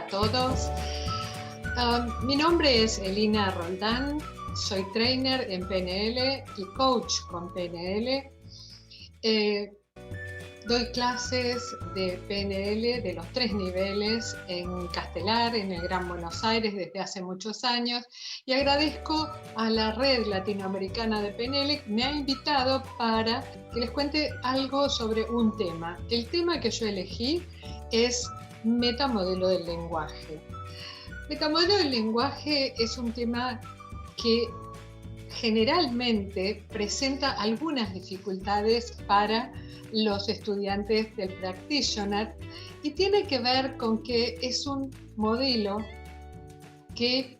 a todos. Mi nombre es Elina Roldán, soy trainer en PNL y coach con PNL. Doy clases de PNL de los 3 niveles en Castelar, en el Gran Buenos Aires, desde hace muchos años, y agradezco a la Red Latinoamericana de PNL que me ha invitado para que les cuente algo sobre un tema. El tema que yo elegí es metamodelo del lenguaje. Metamodelo del lenguaje es un tema que generalmente presenta algunas dificultades para los estudiantes del practitioner y tiene que ver con que es un modelo que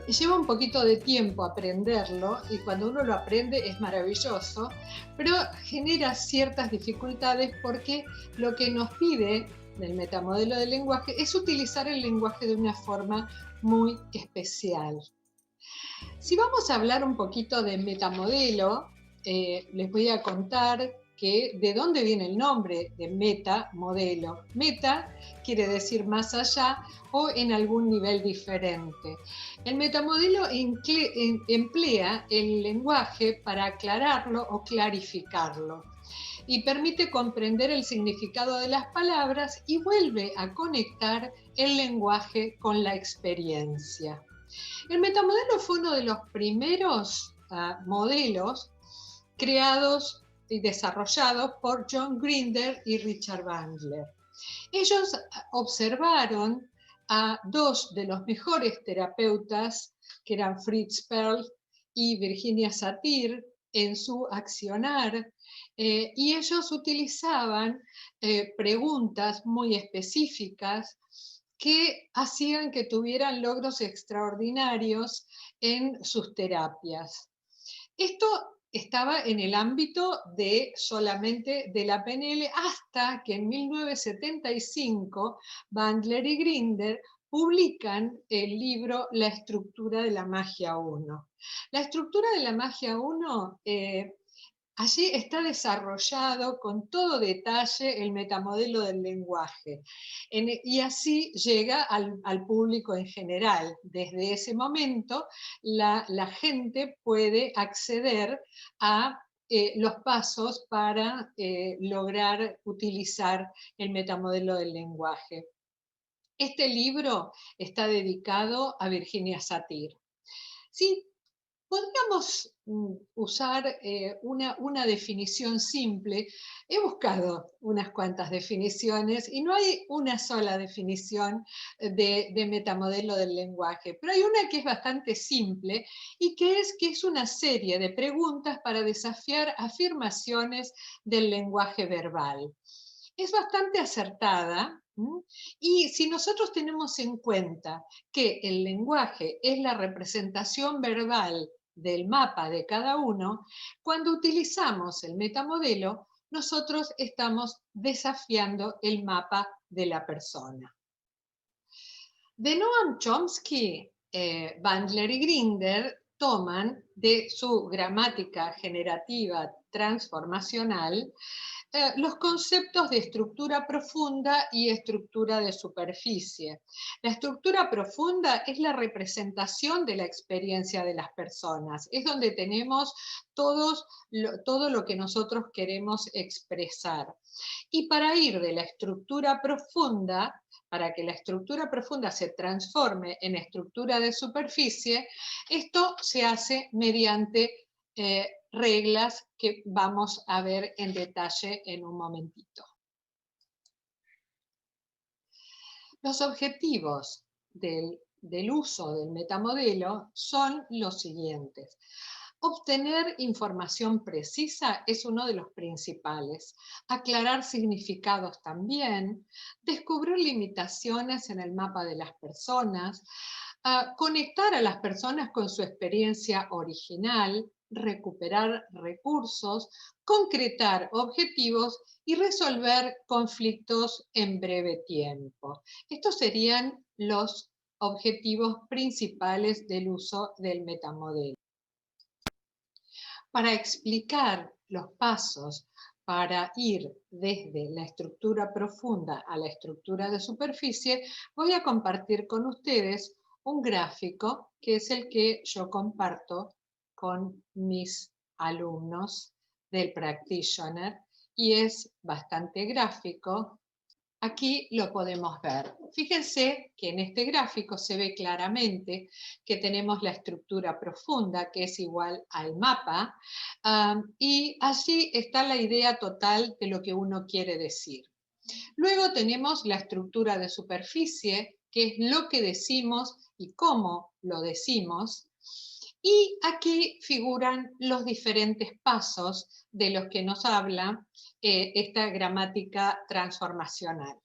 lleva un poquito de tiempo aprenderlo y cuando uno lo aprende es maravilloso, pero genera ciertas dificultades porque lo que nos pide del metamodelo del lenguaje es utilizar el lenguaje de una forma muy especial. Si vamos a hablar un poquito de metamodelo, les voy a contar de dónde viene el nombre de metamodelo. Meta quiere decir más allá o en algún nivel diferente. El metamodelo emplea el lenguaje para aclararlo o clarificarlo y permite comprender el significado de las palabras y vuelve a conectar el lenguaje con la experiencia. El metamodelo fue uno de los primeros modelos creados y desarrollados por John Grinder y Richard Bandler. Ellos observaron a dos de los mejores terapeutas, que eran Fritz Perls y Virginia Satir, en su accionar, y ellos utilizaban preguntas muy específicas que hacían que tuvieran logros extraordinarios en sus terapias. Esto estaba en el ámbito de solamente de la PNL hasta que en 1975 Bandler y Grinder publican el libro La estructura de la magia 1. La estructura de la magia 1 allí está desarrollado con todo detalle el metamodelo del lenguaje y así llega al público en general. Desde ese momento la gente puede acceder a los pasos para lograr utilizar el metamodelo del lenguaje. Este libro está dedicado a Virginia Satir. Sí, podríamos usar una definición simple. He buscado unas cuantas definiciones y no hay una sola definición de metamodelo del lenguaje, pero hay una que es bastante simple y que es una serie de preguntas para desafiar afirmaciones del lenguaje verbal. Es bastante acertada. Y si nosotros tenemos en cuenta que el lenguaje es la representación verbal del mapa de cada uno, cuando utilizamos el metamodelo, nosotros estamos desafiando el mapa de la persona. De Noam Chomsky, Bandler y Grinder toman de su gramática generativa transformacional los conceptos de estructura profunda y estructura de superficie. La estructura profunda es la representación de la experiencia de las personas, es donde tenemos todo lo que nosotros queremos expresar. Y para ir de la estructura profunda, para que la estructura profunda se transforme en estructura de superficie, esto se hace mediante reglas que vamos a ver en detalle en un momentito. Los objetivos del uso del metamodelo son los siguientes. Obtener información precisa es uno de los principales. Aclarar significados también. Descubrir limitaciones en el mapa de las personas. Conectar a las personas con su experiencia original. Recuperar recursos. Concretar objetivos y resolver conflictos en breve tiempo. Estos serían los objetivos principales del uso del metamodelo. Para explicar los pasos para ir desde la estructura profunda a la estructura de superficie, voy a compartir con ustedes un gráfico que es el que yo comparto con mis alumnos del Practitioner y es bastante gráfico. Aquí lo podemos ver. Fíjense que en este gráfico se ve claramente que tenemos la estructura profunda, que es igual al mapa, y allí está la idea total de lo que uno quiere decir. Luego tenemos la estructura de superficie, que es lo que decimos y cómo lo decimos. Y aquí figuran los diferentes pasos de los que nos habla esta gramática transformacional.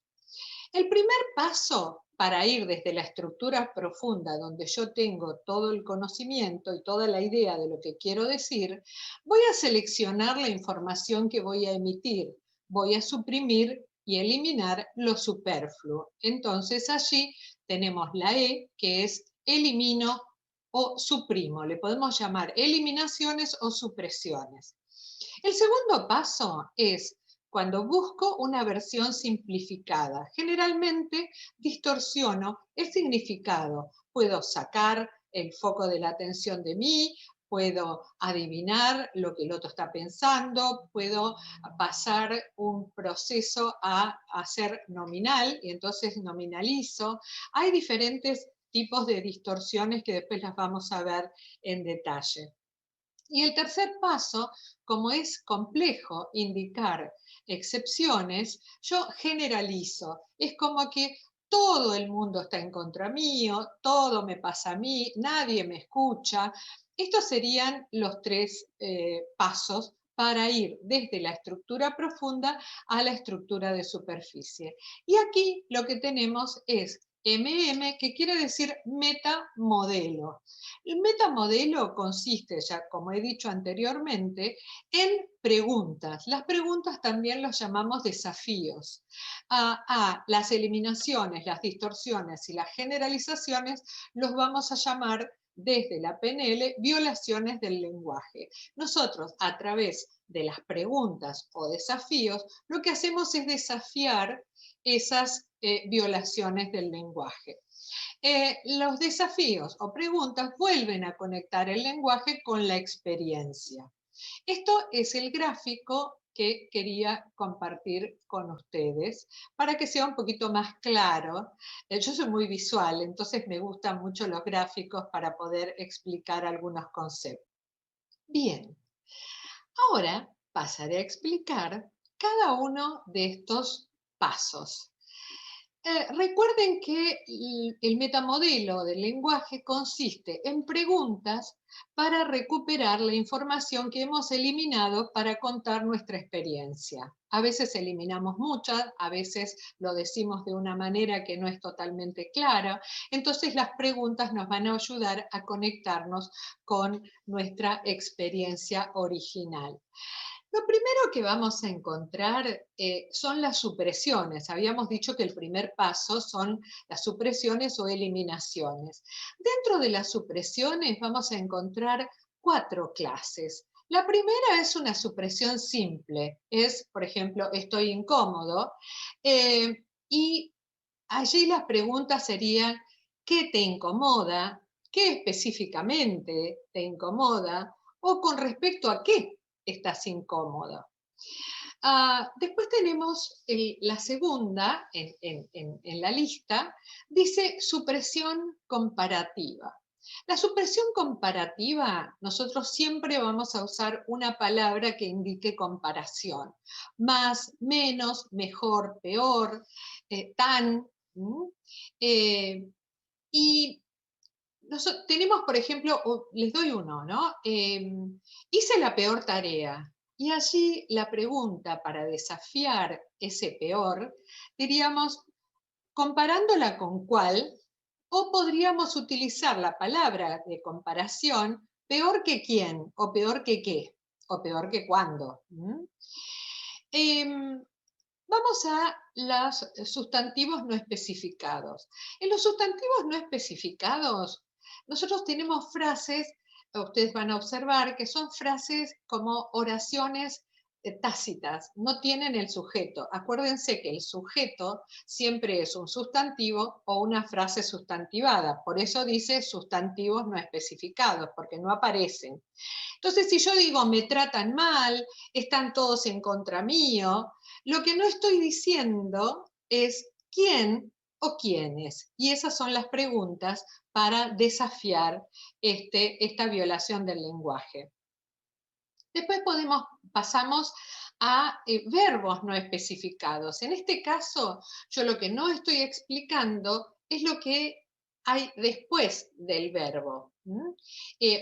El primer paso para ir desde la estructura profunda, donde yo tengo todo el conocimiento y toda la idea de lo que quiero decir, voy a seleccionar la información que voy a emitir, voy a suprimir y eliminar lo superfluo. Entonces allí tenemos la E, que es elimino o suprimo. Le podemos llamar eliminaciones o supresiones. El segundo paso es cuando busco una versión simplificada. Generalmente distorsiono el significado. Puedo sacar el foco de la atención de mí, puedo adivinar lo que el otro está pensando, puedo pasar un proceso a hacer nominal y entonces nominalizo. Hay diferentes tipos de distorsiones que después las vamos a ver en detalle. Y el tercer paso, como es complejo indicar excepciones, yo generalizo. Es como que todo el mundo está en contra mío, todo me pasa a mí, nadie me escucha. Estos serían los tres pasos para ir desde la estructura profunda a la estructura de superficie. Y aquí lo que tenemos es MM, que quiere decir metamodelo. El metamodelo consiste, ya como he dicho anteriormente, en preguntas. Las preguntas también los llamamos desafíos. A las eliminaciones, las distorsiones y las generalizaciones los vamos a llamar desde la PNL violaciones del lenguaje. Nosotros, a través de las preguntas o desafíos, lo que hacemos es desafiar esas violaciones del lenguaje. Los desafíos o preguntas vuelven a conectar el lenguaje con la experiencia. Esto es el gráfico que quería compartir con ustedes para que sea un poquito más claro. Yo soy muy visual, entonces me gustan mucho los gráficos para poder explicar algunos conceptos. Bien, ahora pasaré a explicar cada uno de estos pasos. Recuerden que el metamodelo del lenguaje consiste en preguntas para recuperar la información que hemos eliminado para contar nuestra experiencia. A veces eliminamos muchas, a veces lo decimos de una manera que no es totalmente clara. Entonces las preguntas nos van a ayudar a conectarnos con nuestra experiencia original. Lo primero que vamos a encontrar son las supresiones. Habíamos dicho que el primer paso son las supresiones o eliminaciones. Dentro de las supresiones vamos a encontrar 4 clases. La primera es una supresión simple. Es, por ejemplo, estoy incómodo. Y allí las preguntas serían, ¿qué te incomoda? ¿Qué específicamente te incomoda? ¿O con respecto a qué estás incómodo? Después tenemos la segunda en la lista, dice supresión comparativa. La supresión comparativa, nosotros siempre vamos a usar una palabra que indique comparación. Más, menos, mejor, peor, tan. Y tenemos, por ejemplo, les doy uno, ¿no? Hice la peor tarea. Y allí la pregunta para desafiar ese peor, diríamos, comparándola con cuál, o podríamos utilizar la palabra de comparación, peor que quién, o peor que qué, o peor que cuándo. Vamos a los sustantivos no especificados. En los sustantivos no especificados, nosotros tenemos frases, ustedes van a observar que son frases como oraciones tácitas, no tienen el sujeto. Acuérdense que el sujeto siempre es un sustantivo o una frase sustantivada. Por eso dice sustantivos no especificados, porque no aparecen. Entonces, si yo digo me tratan mal, están todos en contra mío, lo que no estoy diciendo es quién o quiénes. Y esas son las preguntas para desafiar esta violación del lenguaje. Después pasamos a verbos no especificados. En este caso, yo lo que no estoy explicando es lo que hay después del verbo.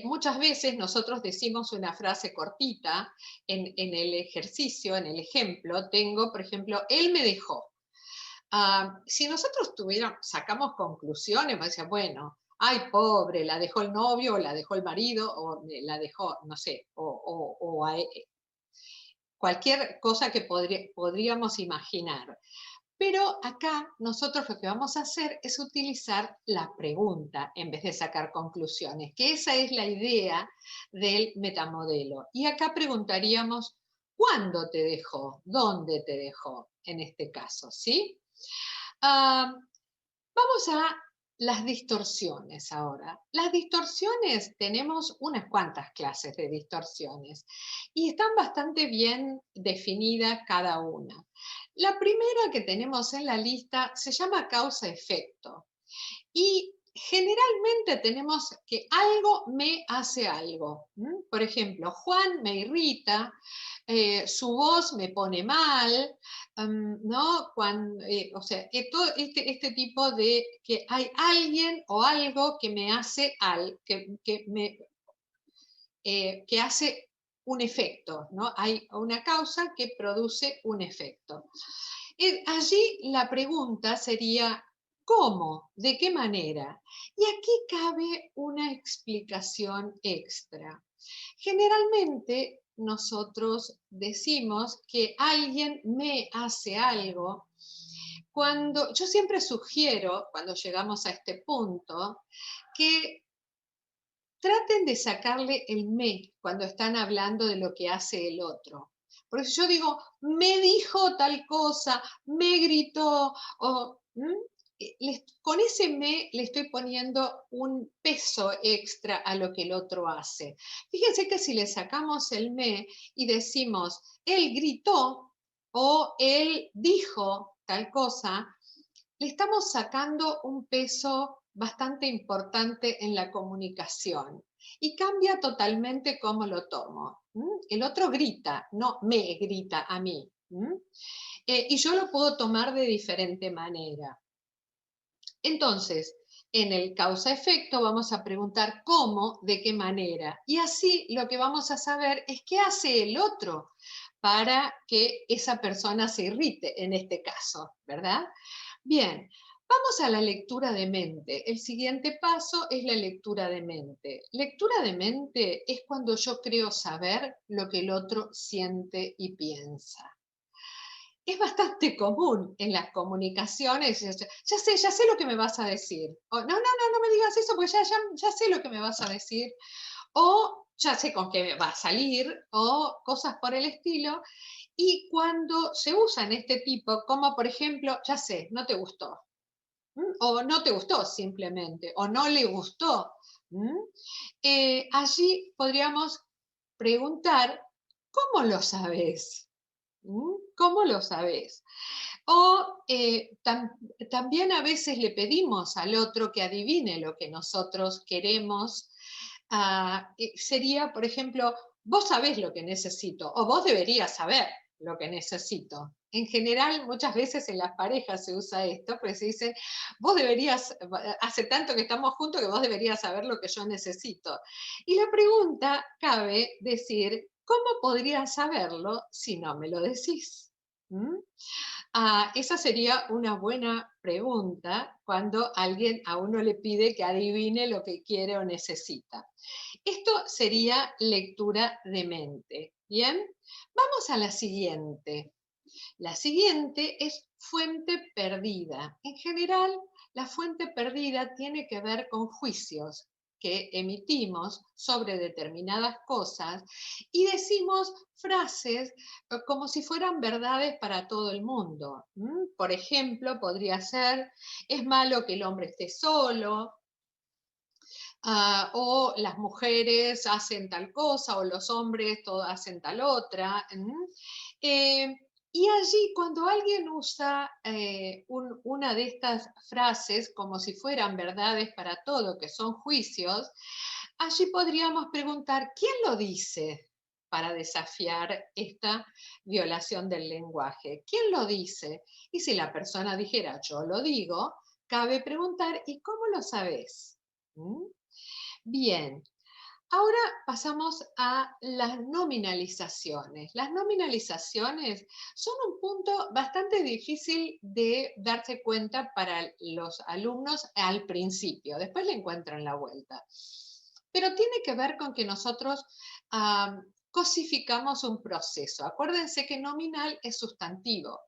Muchas veces nosotros decimos una frase cortita en el ejercicio, en el ejemplo. Tengo, por ejemplo, él me dejó. Si nosotros sacamos conclusiones, bueno, ay, pobre, la dejó el novio, o la dejó el marido, o la dejó, no sé, cualquier cosa que podríamos imaginar. Pero acá nosotros lo que vamos a hacer es utilizar la pregunta en vez de sacar conclusiones, que esa es la idea del metamodelo. Y acá preguntaríamos, ¿cuándo te dejó? ¿Dónde te dejó? En este caso, ¿sí? Vamos a las distorsiones ahora. Las distorsiones, tenemos unas cuantas clases de distorsiones y están bastante bien definidas cada una. La primera que tenemos en la lista se llama causa-efecto y generalmente tenemos que algo me hace algo. Por ejemplo, Juan me irrita, su voz me pone mal, ¿no? O sea, todo este tipo de que hay alguien o algo que me hace que hace un efecto, ¿no? Hay una causa que produce un efecto. Allí la pregunta sería, ¿cómo? ¿De qué manera? Y aquí cabe una explicación extra. Generalmente nosotros decimos que alguien me hace algo cuando yo siempre sugiero, cuando llegamos a este punto, que traten de sacarle el me cuando están hablando de lo que hace el otro. Porque si yo digo, me dijo tal cosa, me gritó, con ese me le estoy poniendo un peso extra a lo que el otro hace. Fíjense que si le sacamos el me y decimos, él gritó o él dijo tal cosa, le estamos sacando un peso bastante importante en la comunicación y cambia totalmente cómo lo tomo. El otro grita, no me grita a mí. Y yo lo puedo tomar de diferente manera. Entonces, en el causa-efecto vamos a preguntar cómo, de qué manera. Y así lo que vamos a saber es qué hace el otro para que esa persona se irrite, en este caso, ¿verdad? Bien, vamos a la lectura de mente. El siguiente paso es la lectura de mente. Lectura de mente es cuando yo creo saber lo que el otro siente y piensa. Es bastante común en las comunicaciones, ya sé lo que me vas a decir. O, no me digas eso porque ya sé lo que me vas a decir. O ya sé con qué va a salir, o cosas por el estilo. Y cuando se usan este tipo, como por ejemplo, ya sé, no te gustó, o no te gustó simplemente, o no le gustó, allí podríamos preguntar, ¿cómo lo sabes? ¿Cómo lo sabes? O también a veces le pedimos al otro que adivine lo que nosotros queremos. Sería, por ejemplo, vos sabés lo que necesito o vos deberías saber lo que necesito. En general, muchas veces en las parejas se usa esto, porque se dice, vos deberías, hace tanto que estamos juntos que vos deberías saber lo que yo necesito. Y la pregunta cabe decir, ¿cómo podrías saberlo si no me lo decís? Esa sería una buena pregunta cuando alguien a uno le pide que adivine lo que quiere o necesita. Esto sería lectura de mente. Bien, vamos a la siguiente. La siguiente es fuente perdida. En general, la fuente perdida tiene que ver con juicios. que emitimos sobre determinadas cosas y decimos frases como si fueran verdades para todo el mundo. Por ejemplo, podría ser, es malo que el hombre esté solo, o las mujeres hacen tal cosa, o los hombres hacen tal otra. Eh, y allí, cuando alguien usa una de estas frases como si fueran verdades para todo, que son juicios, allí podríamos preguntar, ¿quién lo dice para desafiar esta violación del lenguaje? ¿Quién lo dice? Y si la persona dijera, yo lo digo, cabe preguntar, ¿y cómo lo sabes? Bien, ahora pasamos a las nominalizaciones. Las nominalizaciones son un punto bastante difícil de darse cuenta para los alumnos al principio, después le encuentran la vuelta. Pero tiene que ver con que nosotros cosificamos un proceso. Acuérdense que nominal es sustantivo.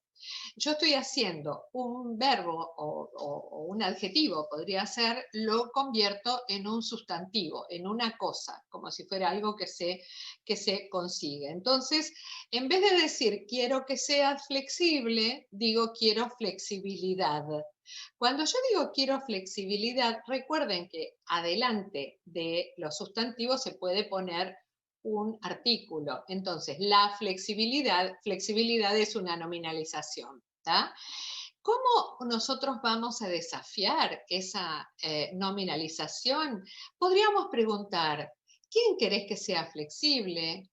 Yo estoy haciendo un verbo o un adjetivo, podría ser, lo convierto en un sustantivo, en una cosa, como si fuera algo que se consigue. Entonces, en vez de decir quiero que seas flexible, digo quiero flexibilidad. Cuando yo digo quiero flexibilidad, recuerden que adelante de los sustantivos se puede poner un artículo. Entonces, la flexibilidad es una nominalización. ¿Tá? ¿Cómo nosotros vamos a desafiar esa nominalización? Podríamos preguntar, ¿quién querés que sea flexible?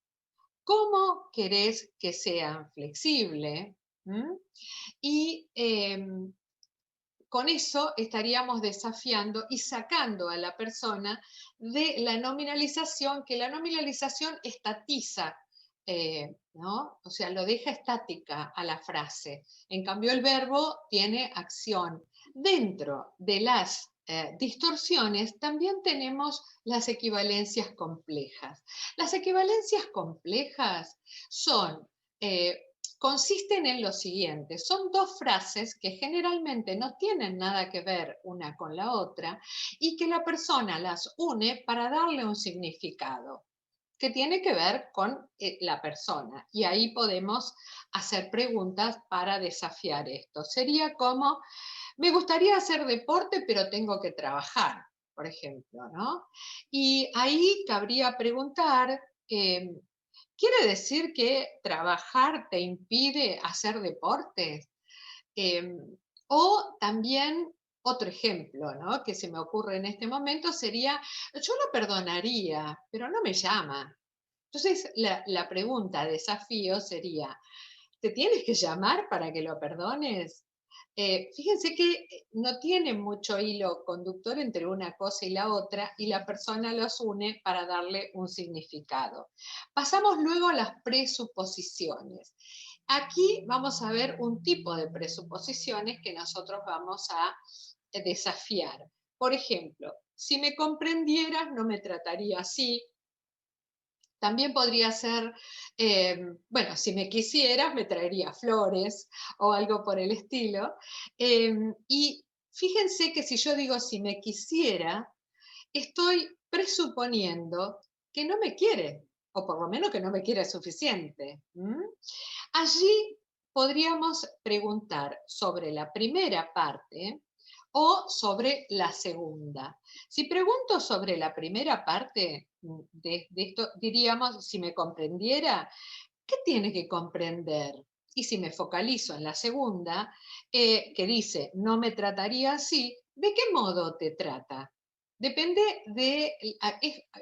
¿Cómo querés que sea flexible? Y con eso estaríamos desafiando y sacando a la persona de la nominalización, que la nominalización estatiza, ¿no? O sea, lo deja estática a la frase. En cambio, el verbo tiene acción. Dentro de las distorsiones también tenemos las equivalencias complejas. Las equivalencias complejas son consisten en lo siguiente, son dos frases que generalmente no tienen nada que ver una con la otra y que la persona las une para darle un significado que tiene que ver con la persona. Y ahí podemos hacer preguntas para desafiar esto. Sería como, me gustaría hacer deporte, pero tengo que trabajar, por ejemplo, ¿no? Y ahí cabría preguntar, ¿quiere decir que trabajar te impide hacer deportes? O también otro ejemplo, ¿no? Que se me ocurre en este momento sería, yo lo perdonaría, pero no me llama. Entonces, la pregunta, desafío sería, ¿te tienes que llamar para que lo perdones? Fíjense que no tiene mucho hilo conductor entre una cosa y la otra y la persona los une para darle un significado. Pasamos luego a las presuposiciones. Aquí vamos a ver un tipo de presuposiciones que nosotros vamos a desafiar. Por ejemplo, si me comprendieras, no me trataría así. También podría ser, bueno, si me quisieras, me traería flores o algo por el estilo. Y fíjense que si yo digo si me quisiera, estoy presuponiendo que no me quiere, o por lo menos que no me quiere suficiente. Allí podríamos preguntar sobre la primera parte o sobre la segunda. Si pregunto sobre la primera parte de esto, diríamos, si me comprendiera, ¿qué tiene que comprender? Y si me focalizo en la segunda, que dice, no me trataría así, ¿de qué modo te trata? Depende de,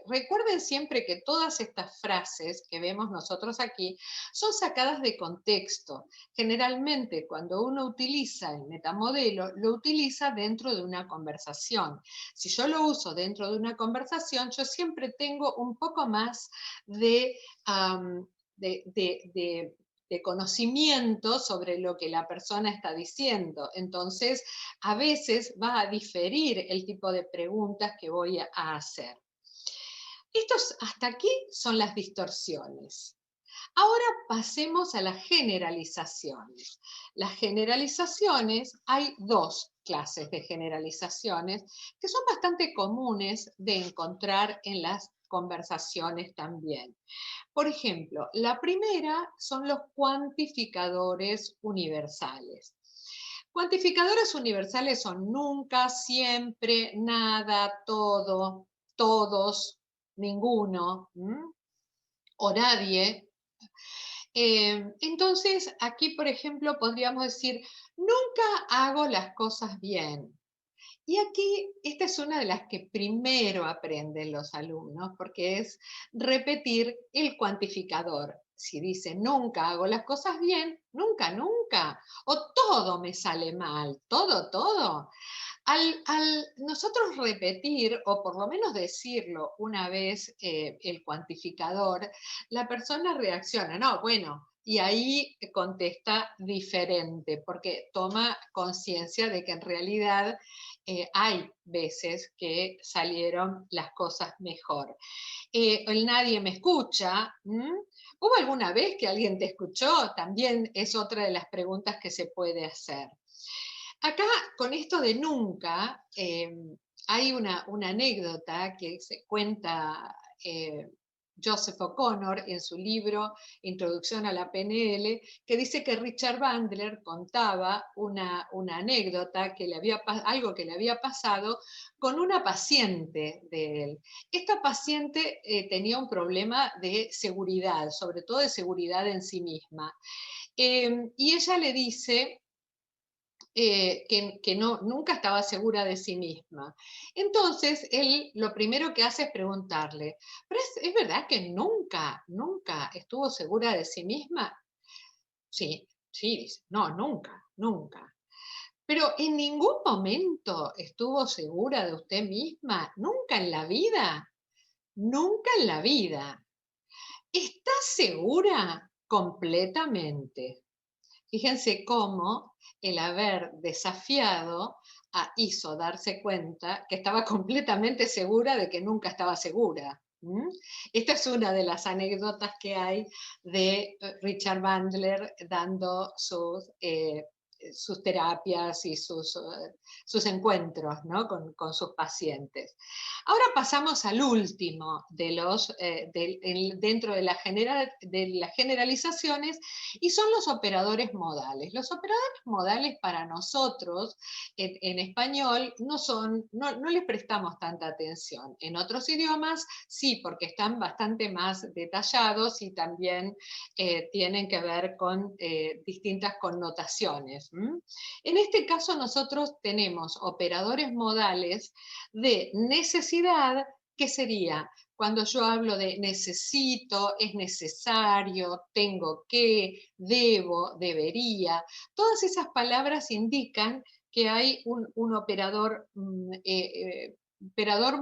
recuerden siempre que todas estas frases que vemos nosotros aquí son sacadas de contexto. Generalmente cuando uno utiliza el metamodelo, lo utiliza dentro de una conversación. Si yo lo uso dentro de una conversación, yo siempre tengo un poco más de, de conocimiento sobre lo que la persona está diciendo. Entonces, a veces va a diferir el tipo de preguntas que voy a hacer. Hasta aquí son las distorsiones. Ahora pasemos a las generalizaciones. Las generalizaciones, hay dos clases de generalizaciones que son bastante comunes de encontrar en las conversaciones también. Por ejemplo, la primera son los cuantificadores universales. Cuantificadores universales son nunca, siempre, nada, todo, todos, ninguno, o nadie. Entonces, aquí, por ejemplo, podríamos decir, nunca hago las cosas bien. Y aquí, esta es una de las que primero aprenden los alumnos, porque es repetir el cuantificador. Si dice nunca hago las cosas bien, nunca, nunca. O todo me sale mal, todo, todo. Al nosotros repetir, o por lo menos decirlo una vez el cuantificador, la persona reacciona, no, bueno, y ahí contesta diferente, porque toma conciencia de que en realidad hay veces que salieron las cosas mejor. El nadie me escucha. ¿Hubo alguna vez que alguien te escuchó? También es otra de las preguntas que se puede hacer. Acá, con esto de nunca, hay una anécdota que se cuenta Joseph O'Connor en su libro Introducción a la PNL, que dice que Richard Bandler contaba una anécdota, algo que le había pasado con una paciente de él. Esta paciente tenía un problema de seguridad, sobre todo de seguridad en sí misma. Y ella le dice que no, nunca estaba segura de sí misma. Entonces, él lo primero que hace es preguntarle, ¿pero es verdad que nunca, nunca estuvo segura de sí misma? Sí, sí, dice, no, nunca, nunca. Pero en ningún momento estuvo segura de usted misma, nunca en la vida, nunca en la vida. ¿Está segura? Completamente. Fíjense cómo el haber desafiado hizo darse cuenta que estaba completamente segura de que nunca estaba segura. Esta es una de las anécdotas que hay de Richard Bandler dando sus terapias y sus encuentros, ¿no? con sus pacientes. Ahora pasamos al último dentro de de las generalizaciones, y son los operadores modales. Los operadores modales para nosotros en español no les prestamos tanta atención. En otros idiomas sí, porque están bastante más detallados y también tienen que ver con distintas connotaciones. En este caso nosotros tenemos operadores modales de necesidad, que sería cuando yo hablo de necesito, es necesario, tengo que, debo, debería, todas esas palabras indican que hay un operador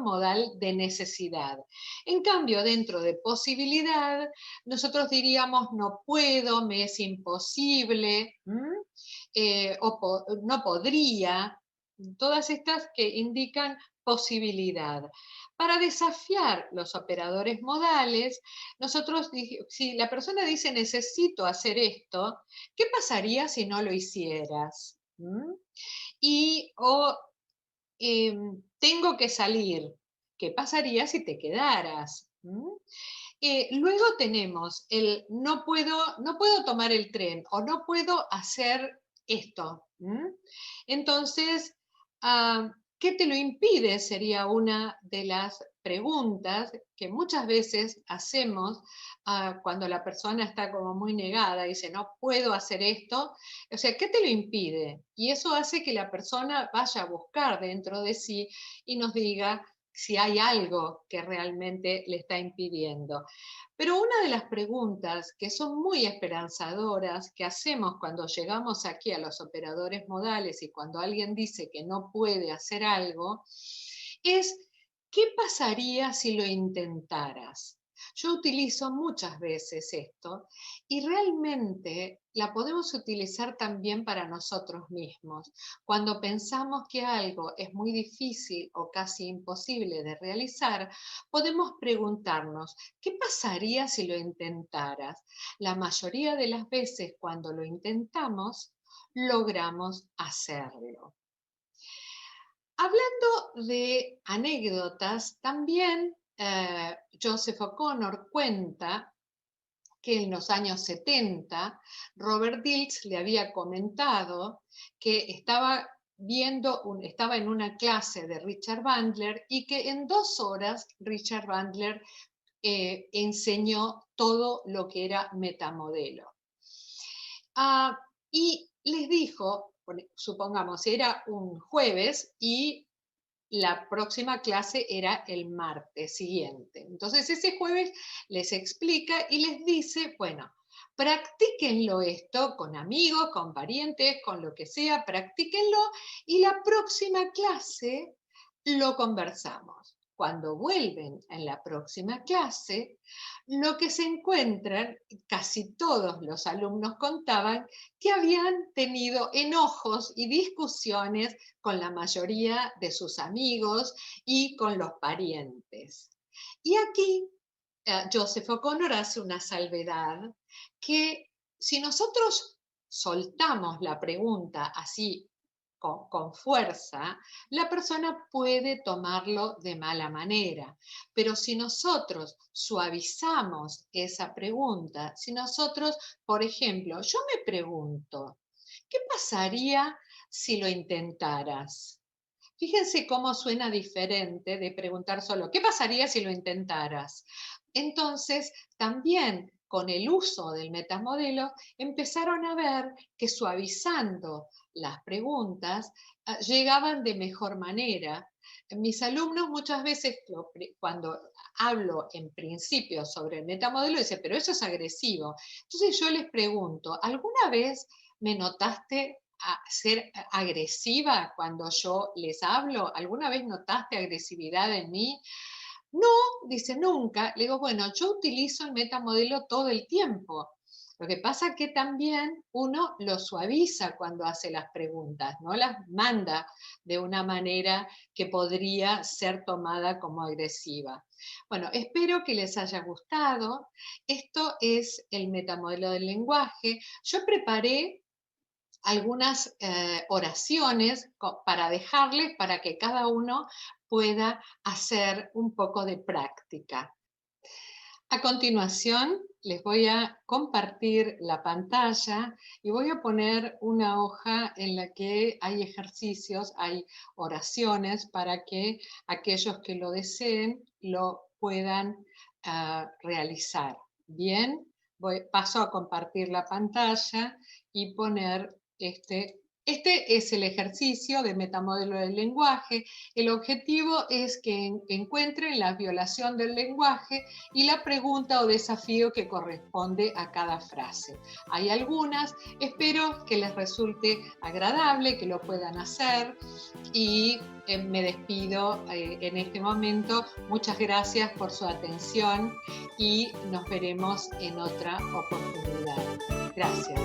modal de necesidad. En cambio, dentro de posibilidad, nosotros diríamos no puedo, me es imposible, no podría, todas estas que indican posibilidad. Para desafiar los operadores modales, si la persona dice necesito hacer esto, ¿qué pasaría si no lo hicieras? Tengo que salir, ¿qué pasaría si te quedaras? Luego tenemos el no puedo tomar el tren o no puedo hacer esto. Entonces, ¿qué te lo impide? Sería una de las preguntas que muchas veces hacemos cuando la persona está como muy negada, dice, no puedo hacer esto. O sea, ¿qué te lo impide? Y eso hace que la persona vaya a buscar dentro de sí y nos diga si hay algo que realmente le está impidiendo. Pero una de las preguntas que son muy esperanzadoras que hacemos cuando llegamos aquí a los operadores modales y cuando alguien dice que no puede hacer algo es, ¿qué pasaría si lo intentaras? Yo utilizo muchas veces esto y realmente la podemos utilizar también para nosotros mismos. Cuando pensamos que algo es muy difícil o casi imposible de realizar, podemos preguntarnos, ¿qué pasaría si lo intentaras? La mayoría de las veces cuando lo intentamos, logramos hacerlo. Hablando de anécdotas, también Joseph O'Connor cuenta que en los años 70 Robert Dilts le había comentado que estaba en una clase de Richard Bandler y que en 2 horas Richard Bandler enseñó todo lo que era metamodelo. Y les dijo, supongamos, era un jueves y la próxima clase era el martes siguiente. Entonces ese jueves les explica y les dice, bueno, practíquenlo esto con amigos, con parientes, con lo que sea, practíquenlo y la próxima clase lo conversamos. Cuando vuelven en la próxima clase, lo que se encuentran, casi todos los alumnos contaban que habían tenido enojos y discusiones con la mayoría de sus amigos y con los parientes. Y aquí Joseph O'Connor hace una salvedad que si nosotros soltamos la pregunta así con fuerza, la persona puede tomarlo de mala manera. Pero si nosotros suavizamos esa pregunta, si nosotros, por ejemplo, yo me pregunto, ¿qué pasaría si lo intentaras? Fíjense cómo suena diferente de preguntar solo, ¿qué pasaría si lo intentaras? Entonces, también con el uso del metamodelo, empezaron a ver que suavizando las preguntas llegaban de mejor manera. Mis alumnos muchas veces, cuando hablo en principio sobre el metamodelo, dicen, pero eso es agresivo. Entonces yo les pregunto, ¿alguna vez me notaste ser agresiva cuando yo les hablo? ¿Alguna vez notaste agresividad en mí? No, dice nunca. Le digo, bueno, yo utilizo el metamodelo todo el tiempo. Lo que pasa es que también uno lo suaviza cuando hace las preguntas, no las manda de una manera que podría ser tomada como agresiva. Bueno, espero que les haya gustado. Esto es el metamodelo del lenguaje. Yo preparé algunas oraciones para dejarles para que cada uno pueda hacer un poco de práctica. A continuación, les voy a compartir la pantalla y voy a poner una hoja en la que hay ejercicios, hay oraciones para que aquellos que lo deseen lo puedan realizar. Bien, paso a compartir la pantalla y poner este es el ejercicio de metamodelo del lenguaje. El objetivo es que encuentren la violación del lenguaje y la pregunta o desafío que corresponde a cada frase. Hay algunas, espero que les resulte agradable, que lo puedan hacer y me despido en este momento. Muchas gracias por su atención y nos veremos en otra oportunidad. Gracias.